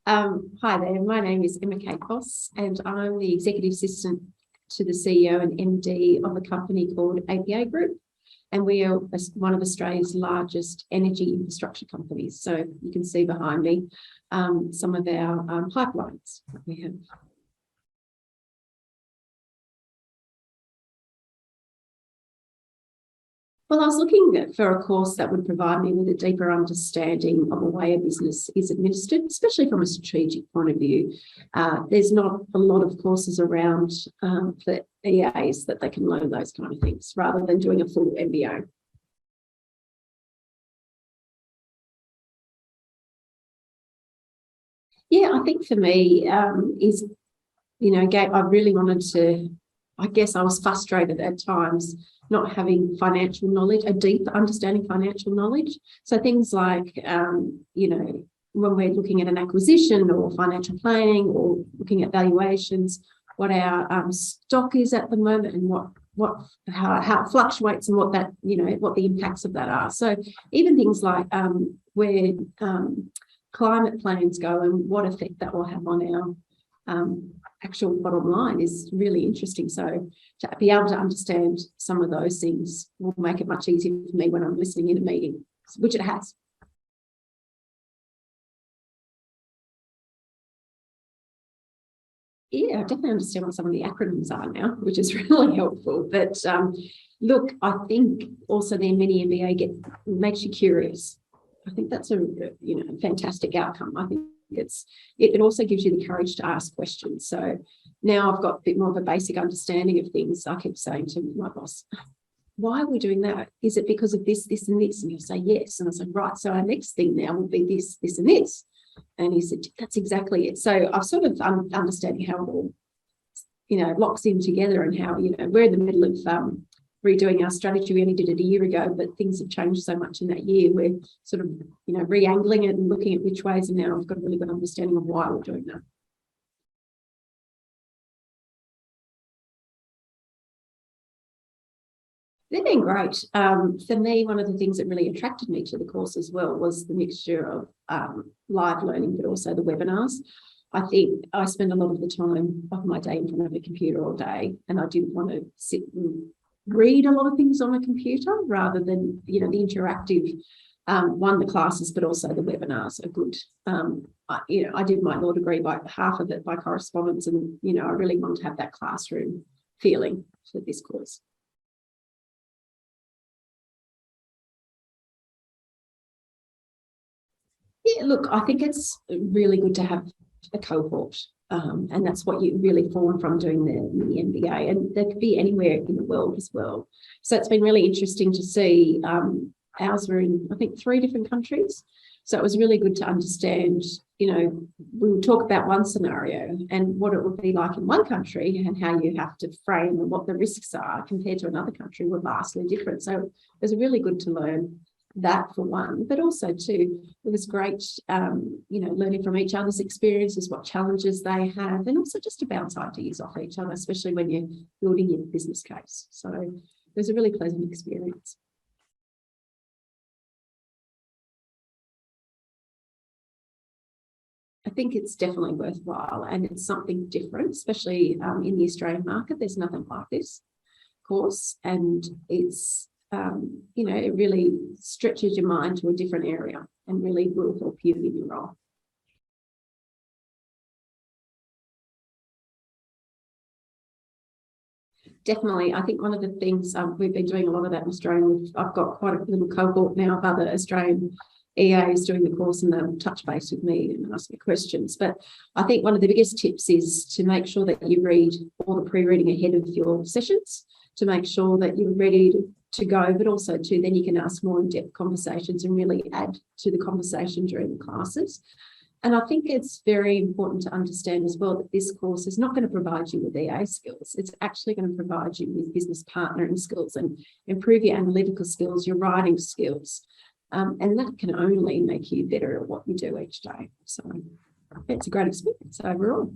Hi there, my name is Emma Capos and I'm the Executive Assistant to the CEO and MD of a company called APA Group. And we are one of Australia's largest energy infrastructure companies. So you can see behind me some of our pipelines that we have. Well, I was looking for a course that would provide me with a deeper understanding of the way a business is administered, especially from a strategic point of view. There's not a lot of courses around for EAs that they can learn those kind of things rather than doing a full MBA. Yeah, I think for me is, I really wanted to, I guess I was frustrated at times not having financial knowledge, a deep understanding financial knowledge. So things like, when we're looking at an acquisition or financial planning or looking at valuations, what our stock is at the moment and how it fluctuates and what that, what the impacts of that are. So even things like where climate plans go and what effect that will have on our actual bottom line is really interesting. So to be able to understand some of those things will make it much easier for me when I'm listening in a meeting, which it has. Yeah, I definitely understand what some of the acronyms are now, which is really helpful. But look, I think also the Mini MBA makes you curious. I think that's a fantastic outcome. I think it also gives you the courage to ask questions. So now I've got a bit more of a basic understanding of things. I keep saying to my boss, why are we doing that? Is it because of this, this, and this? And he'll say yes. And I say, right, so our next thing now will be this, this, and this. And he said, that's exactly it. So I've sort of understanding how it all, locks in together and how, we're in the middle of redoing our strategy. We only did it a year ago, but things have changed so much in that year. We're sort of, re-angling it and looking at which ways, and now I've got a really good understanding of why we're doing that. They've been great. For me, one of the things that really attracted me to the course as well was the mixture of live learning, but also the webinars. I think I spend a lot of the time of my day in front of a computer all day, and I didn't want to sit and read a lot of things on a computer rather than, the interactive, the classes, but also the webinars are good. I did my law degree by half of it by correspondence, and, I really want to have that classroom feeling for this course. Yeah, look, I think it's really good to have a cohort, and that's what you really form from doing the MBA, and that could be anywhere in the world as well. So it's been really interesting to see. Ours were in, I think, 3 different countries. So it was really good to understand, we would talk about one scenario and what it would be like in one country and how you have to frame and what the risks are compared to another country were vastly different. So it was really good to learn that for one, but also too, it was great, learning from each other's experiences, what challenges they have, and also just to bounce ideas off each other, especially when you're building your business case. So it was a really pleasant experience. I think it's definitely worthwhile, and it's something different, especially in the Australian market. There's nothing like this course, and it's it really stretches your mind to a different area and really will help you in your role. Definitely. I think one of the things we've been doing a lot of that in Australia. I've got quite a little cohort now of other Australian EAs doing the course, and they'll touch base with me and ask me questions. But I think one of the biggest tips is to make sure that you read all the pre-reading ahead of your sessions to make sure that you're ready to go, but also too, then you can ask more in-depth conversations and really add to the conversation during the classes. And I think it's very important to understand as well that this course is not going to provide you with EA skills. It's actually going to provide you with business partnering skills and improve your analytical skills, your writing skills. And that can only make you better at what you do each day. So it's a great experience overall.